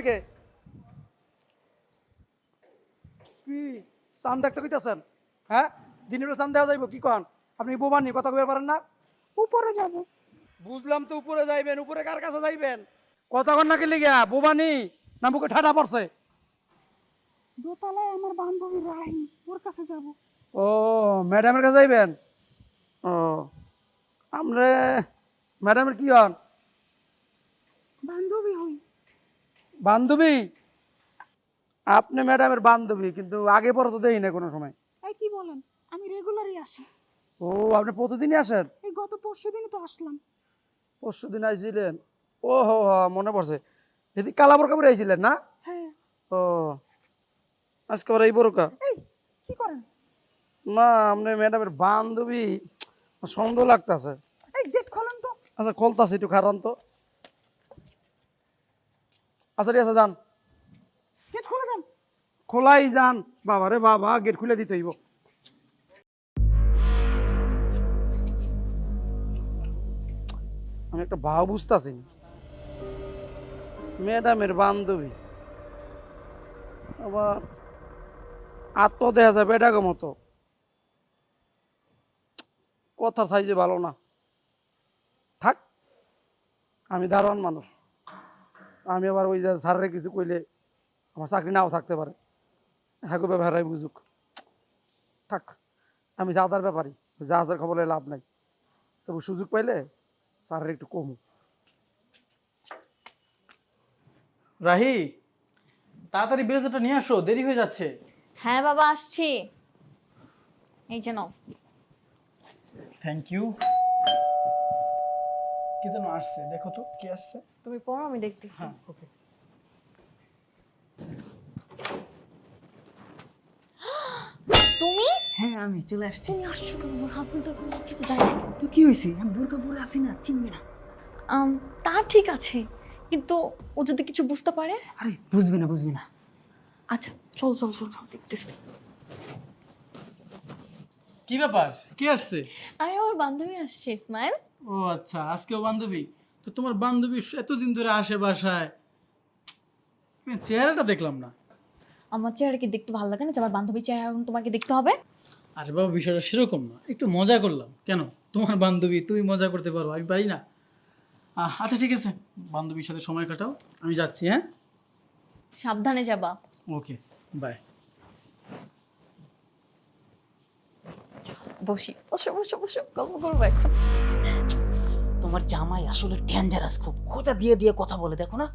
আপনি কে? কি চান দেখতে কইতাছেন? হ্যাঁ, দিনের চান দেওয়া যাইব কি কন? আপনি বোমানি কথা কইতে পারেন না? উপরে যাব। বুঝলাম তো উপরে যাইবেন, উপরে কার কাছে যাইবেন? কথা কন না কি লিগা? বোমানি না বুকে ঠাডা পড়ছে? দোতলায় আমার বান্ধবী রাহি, ওর কাছে যাব। ও ম্যাডামের কাছে যাইবেন? ও আমরা ম্যাডামের কি হন? বান্ধবী হই। বান্ধবী? আপনি ম্যাডামের বান্ধবী, কিন্তু আগে পরে তো দেই না কোনো সময়। এই কি বলেন? আমি রেগুলারই আসি। ও আপনি প্রতিদিনই আসেন? এই গত পরশুদিনই তো আসলাম। পরশু দিন আইছিলেন? ও হো হ মনে পড়ছে। এদিকে কালাবর কাপড় আইছিলেন না? হ্যাঁ। ও আজকে আবার এই বড়কা? এই কি করেন? না আপনি ম্যাডামের বান্ধবী, সন্দেহ লাগতেছে। এই গেট খোলেন তো। আচ্ছা খোলতাছি, একটু খারান তো। আচ্ছা ঠিক আছে যান, গেট খুলে দেন। খোলাই যান। বাবা রে বাবা, গেট খুলে দিতে হইব। আমি একটা ভাও বুঝতেছি না, ম্যাডামের বান্ধবী আবার আত্ম দেখা যায় বেডাগো মতো, কথার সাইজে ভালো না। থাক, আমি দারোয়ান মানুষ, আমি আবার ওই যে স্যারের কিছু কইলে আমার চাকরি নাও থাকতে পারে। হ্যাঁ গো ব্যাপারাই বুঝুক, থাক। আমি যাদার ব্যাপারই, জাহাজের খবরে লাভ নাই। তবু সুযোগ পাইলে স্যারের একটু কমু। রাহি, তাড়াতাড়ি ব্লেজারটা নিয়ে আসো, দেরি হয়ে যাচ্ছে। হ্যাঁ বাবা আসছি। এই যে নাও। Thank you. কে যেন আসছে, দেখো তো কে আসছে। তুমি পড়ো, আমি দেখতেছি। হ্যাঁ ওকে। তুমি হ্যাঁ আমি চলে আসছি। তুমি আসছো কেন? আমার হাজবেন্ড তো এখন অফিসে যায় না। তো কি হয়েছে? আমি বোরকা পরে আসি না, চিনবে না। তা ঠিক আছে, কিন্তু ও যদি কিছু বুঝতে পারে। আরে বুঝবে না, বুঝবে না। আচ্ছা চল চল চল চল, দেখতেছি। কি ব্যাপার, কে আসছে? আরে আমার বান্ধবী আসছে, ইসমাইল। ও আচ্ছা, আজকেও বান্ধবী? তো তোমার বান্ধবী এতদিন ধরে আসে বাসায়, চেহারাটা দেখলাম না। আমার চেহারা কি দেখতে ভালো লাগে না? যে আমার বান্ধবী চেহারা এখন তোমাকে দেখতে হবে? আরে বাবা, বিষয়টা সেরকম না, একটু মজা করলাম। কেন, তোমার বান্ধবী, তুমি মজা করতে পারো, আমি পারি না? আচ্ছা ঠিক আছে, বান্ধবীর সাথে সময় কাটাও, আমি যাচ্ছি। হ্যাঁ সাবধানে যাবা। ওকে, বাই। বসি, বসো বসো বসো, গল্প করবো এখন। তোমার জামাই আসলে ডেঞ্জারাস, খুব খোঁজা দিয়ে দিয়ে কথা বলে, দেখো না।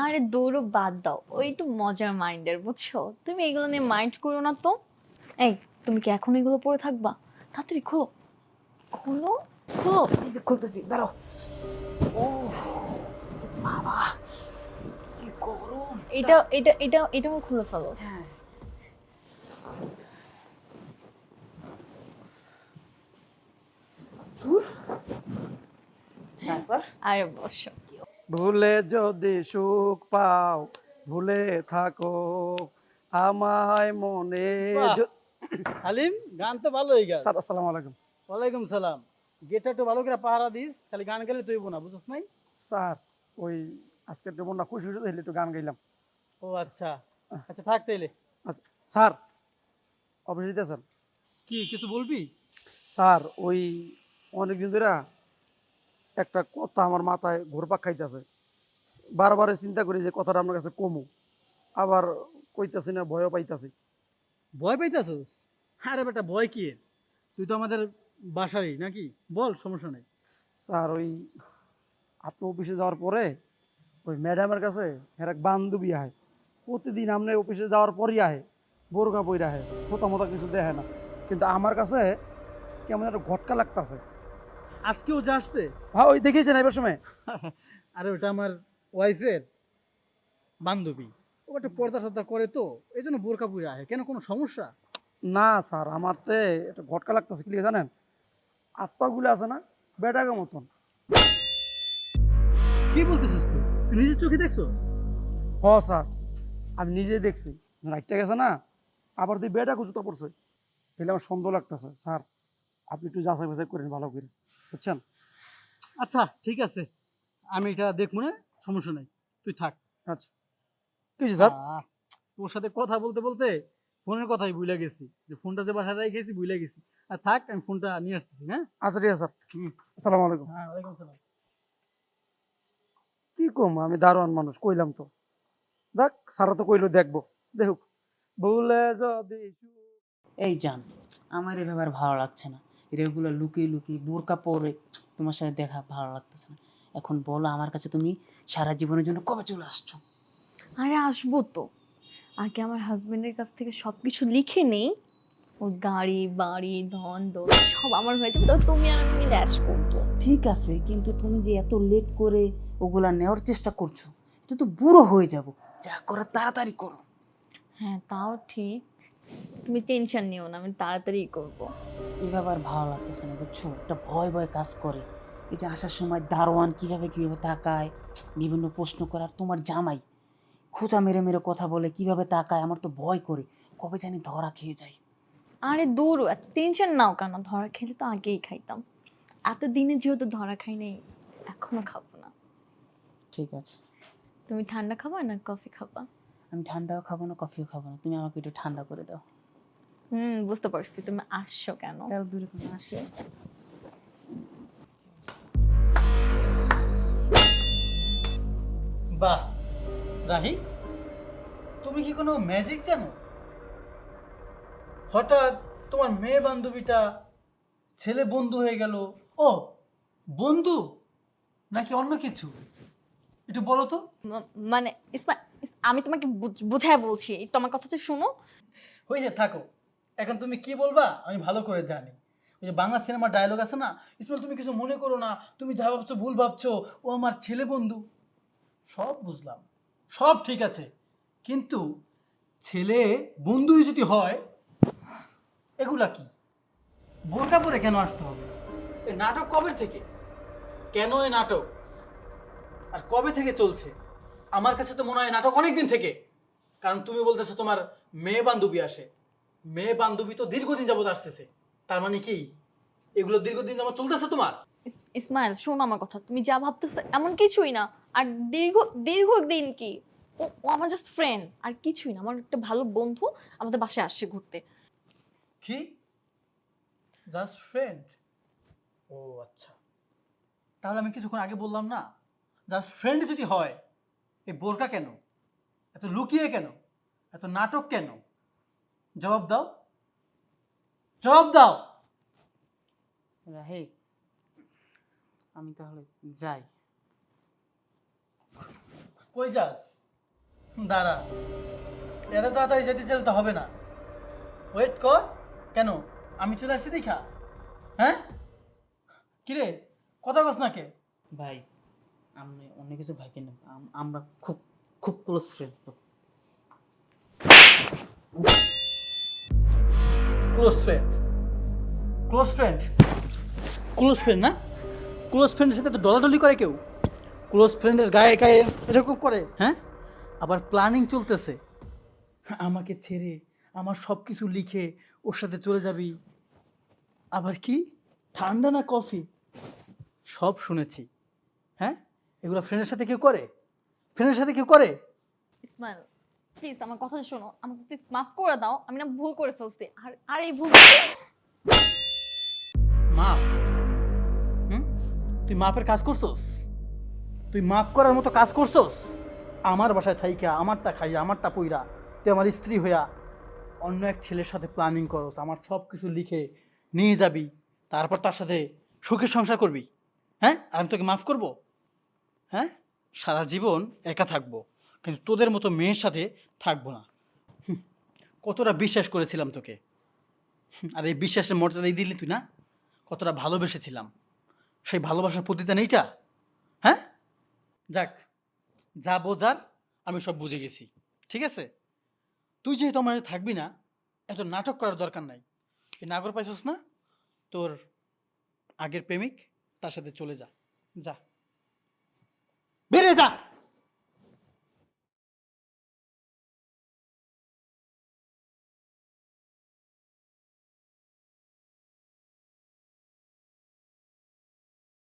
আরে দৌড়ো বাদ দাও, ওই একটু মজার মাইন্ডের, বুঝছো? তুমি এগুলো নিয়ে মাইন্ড করো না তো। এই, তুমি কি এখন এগুলো পরে থাকবা? তাড়াতাড়ি খোলো, খোলো, খোলো। এই যে খুলতেছি, দাঁড়াও। ও বাবা, কি গরম। এটাও খুলে ফেলো। হ্যাঁ। তারপর আরে বসো। ভুলে যদি সুখ পাও, ভুলে থাকো আমায় মনে। বাহ, হালিম, গান তো ভালোই গাছ। স্যার আসসালামু আলাইকুম। ওয়ালাইকুম সালাম। গেটটা একটু ভালো করে পাহারা দিস, খালি গান গেলে তুই না, বুঝছ নাই? স্যার ওই আজকে একটু মনটা খুশি হয়েছে, তাহলে একটু গান গাইলাম। ও আচ্ছা, আচ্ছা থাক তাইলে। আচ্ছা স্যার, অফিসে দিতেছেন? কি কিছু বলবি? স্যার ওই অনেকদিন ধরে একটা কথা আমার মাথায় ঘুরপাক খাইতেছে, বারবার চিন্তা করি যে কথাটা আপনার কাছে কমু, আবার কইতাছি না, ভয়ও পাইতাছি। ভয় পাইতাছস? আরে বেটা, ভয় কি এর? তুই তো আমাদের বাসারই নাকি, বল, সমস্যা নেই। স্যার ওই আপনি অফিসে যাওয়ার পরে ওই ম্যাডামের কাছে এর এক বান্ধবী আহে, প্রতিদিন আপনি অফিসে যাওয়ার পরই আহে, বোরকা পইরা আহে, ফোতা মোতা কিছু দেখে না, কিন্তু আমার কাছে কেমন একটা ঘটকা লাগতাছে। আজকেও যা আসছে? হ্যাঁ ওই দেখেছেন এবার সময়। আরে ওটা আমার ওয়াইফের বান্ধবী, ও একটা পর্দা সর্দা করে, তো এই জন্য বোরকা পুরে আহে। কেন, কোনো সমস্যা? না স্যার, আমার তে একটা ঘটকা লাগতাছে, কি লিখে জানেন? আত্মাগুলো আছে না, বেটাকে মতন। কি বলতেছিস তুই? তুই নিজের চোখে দেখছস? হ স্যার, আমি নিজে দেখছি, রাইটটা গেছে না, আবার তুই বেটা জুতা পড়ছে, তাহলে আমার সন্দেহ লাগতেছে। স্যার আপনি একটু যাচাই বাছাই করেন ভালো করে, বুঝছেন? আচ্ছা ঠিক আছে, আমি এটা দেখবো না, সমস্যা নেই, তুই থাক। আচ্ছা। কিছু স্যার? তোর সাথে কথা বলতে বলতে ফোনের কথাই ভুলে গেছি, যে ফোনটা যে বাসায় রেখেছি ভুলে গেছি। আর থাক, আমি ফোনটা নিয়ে আসতেছি। হ্যাঁ, আচ্ছা ঠিক আছে স্যার। হুম। আসসালামু আলাইকুম। হ্যাঁ, ওয়ালাইকুম আসসালাম। কি কম, আমি দারোয়ান মানুষ, কইলাম তো। দেখ সারা তো কইলো দেখবো, দেখুক। ভুলে যদি এই জান, আমার এই ব্যাপার ভালো লাগছে না। রেগুলার লুকিয়ে লুকিয়ে বোরকা পরে তোমার সাথে দেখা ভালো লাগতেছে না। এখন বলো আমার কাছে তুমি সারা জীবনের জন্য কবে চলে আসছো? আরে আসবো তো, আগে আমার হাজবেন্ডের কাছ থেকে সবকিছু লিখে নেই। ওর গাড়ি বাড়ি ধন দৌলত সব আমার হয়ে যাবে, তবে তুমি আর আমি মিলে অ্যাশ করবো। ঠিক আছে, কিন্তু তুমি যে এত লেট করে ওগুলা নেওয়ার চেষ্টা করছো, এটা তো বুড়ো হয়ে যাব। যা করার তাড়াতাড়ি করো। হ্যাঁ তাও ঠিক, তুমি টেনশন নিও না, আমি তাড়াতাড়ি করবো। এই ব্যাপার ভালো লাগতেছে না, বুঝছো? একটা ভয় ভয় কাজ করে। এই যে আসার সময় দারোয়ান কিভাবে কিভাবে তাকায়, বিভিন্ন প্রশ্ন করার, তোমার জামাই খোঁচা মেরে মেরে কথা বলে কিভাবে তাকায়, আমার তো ভয় করে কবে জানি ধরা খেয়ে যায়। আরে দূর, এত টেনশন নাও কেন, ধরা খেলে তো আগেই খাইতাম। এতদিনে যেহেতু ধরা খাই নাই, এখনো খাবো না। ঠিক আছে, তুমি ঠান্ডা খাবা না কফি খাবা? আমি ঠান্ডাও খাবো না কফিও খাবো না, তুমি আমাকে একটু ঠান্ডা করে দাও। বুঝতে পারছি তুমি আসছো কেন। তাহলে দূরে কোনো আসে। বাহ রাহি, তুমি কি কোনো ম্যাজিক জানো? হঠাৎ তোমার মেয়ে বান্ধবীটা ছেলে বন্ধু হয়ে গেল। ও, বন্ধু নাকি অন্য কিছু, একটু বলো তো। মানে আমি তোমাকে বুঝায় বলছি, একটু আমার কথাটা শোনো। হয়ে যে থাকো, এখন তুমি কি বলবা আমি ভালো করে জানি। ওই যে বাংলা সিনেমার ডায়লগ আছে না, ইসমাইল তুমি কিছু মনে করো না, তুমি যা ভাবছো ভুল ভাবছো, ও আমার ছেলে বন্ধু। সব বুঝলাম, সব ঠিক আছে, কিন্তু ছেলে বন্ধুই যদি হয়, এগুলা কি? বোরকা পরে কেন আসতে হবে? এই নাটক কবে থেকে? কেন এই নাটক? আর কবে থেকে চলছে? আমার কাছে তো মনে হয় নাটক অনেক দিন থেকে। কারণ তুমি বলতেছো তোমার মেয়ে বান্ধবী আসে, মেয়ে বান্ধবী তো দীর্ঘদিন যাবত আসতেছে। তার মানে কি এগুলো দীর্ঘদিন যাবত চলতেছে তোমার? ইসমাইল শোনো আমার কথা, তুমি যা ভাবতেছো এমন কিছুই না। আর দীর্ঘ দীর্ঘ দিন কি, ও আমার জাস্ট ফ্রেন্ড, আর কিছুই না। আমার একটা ভালো বন্ধু আমাদের বাসায় আসছে ঘুরতে। কি, জাস্ট ফ্রেন্ড? ও আচ্ছা, তাহলে আমি কিছুক্ষণ আগে বললাম না, জাস্ট ফ্রেন্ড যদি হয়, এই বোরকা কেন, এত লুকিয়ে কেন, এত নাটক কেন? জবাব দাও, জবাব দাও। রাহে, আমি তাহলে যাই। কই যাস? দাঁড়া, এত তাড়াতাড়ি যেতে চলতে হবে না, ওয়েট কর। কেন, আমি চলে আসছি দেখা? হ্যাঁ, কিরে, কথা কস না কে? ভাই, আমি অন্য কিছু ভাবি না, আমরা খুব খুব close friend. Close friend, close friend, close friend না? ক্লোজ ফ্রেন্ডের সাথে তো ডলাডলি করে কেউ? ক্লোজ ফ্রেন্ডের গায়ে গায়ে এরকম করে? হ্যাঁ, আবার প্ল্যানিং চলতেছে আমাকে ছেড়ে, আমার সব কিছু লিখে ওর সাথে চলে যাবি। আবার কি, ঠান্ডা না কফি, সব শুনেছি। হ্যাঁ, এগুলো ফ্রেন্ডের সাথে কেউ করে? ফ্রেন্ডের সাথে কেউ করে? ইসমাইল প্লিজ আমার কথা শোনো, আমাকে প্লিজ মাফ করে দাও, আমি না ভুল করে ফেলছি। আর আর এই ভুল মাপ? হুম, তুই মাপের কাজ করছস? তুই মাপ করার মতো কাজ করছস? আমার বাসায় থাইকা, আমারটা খাইয়া, আমারটা পইরা, তুই আমার স্ত্রী হইয়া অন্য এক ছেলের সাথে প্ল্যানিং করস, আমার সব কিছু লিখে নিয়ে যাবি, তারপর তার সাথে সুখের সংসার করবি। হ্যাঁ, আর আমি তোকে মাফ করব? হ্যাঁ, সারা জীবন একা থাকবো, কিন্তু তোদের মতো মেয়ের সাথে থাকবো না। হুম, কতটা বিশ্বাস করেছিলাম তোকে, আর এই বিশ্বাসের মর্যাদা দিলি তুই না? কতটা ভালোবেসেছিলাম, সেই ভালোবাসার প্রতিদান এইটা? হ্যাঁ, যাক, যা বোঝার আমি সব বুঝে গেছি। ঠিক আছে, তুই যেহেতু আমার সাথে থাকবি না, এত নাটক করার দরকার নাই। এই নাগর পাইছস না, তোর আগের প্রেমিক, তার সাথে চলে যা, যা, বেরিয়ে যা।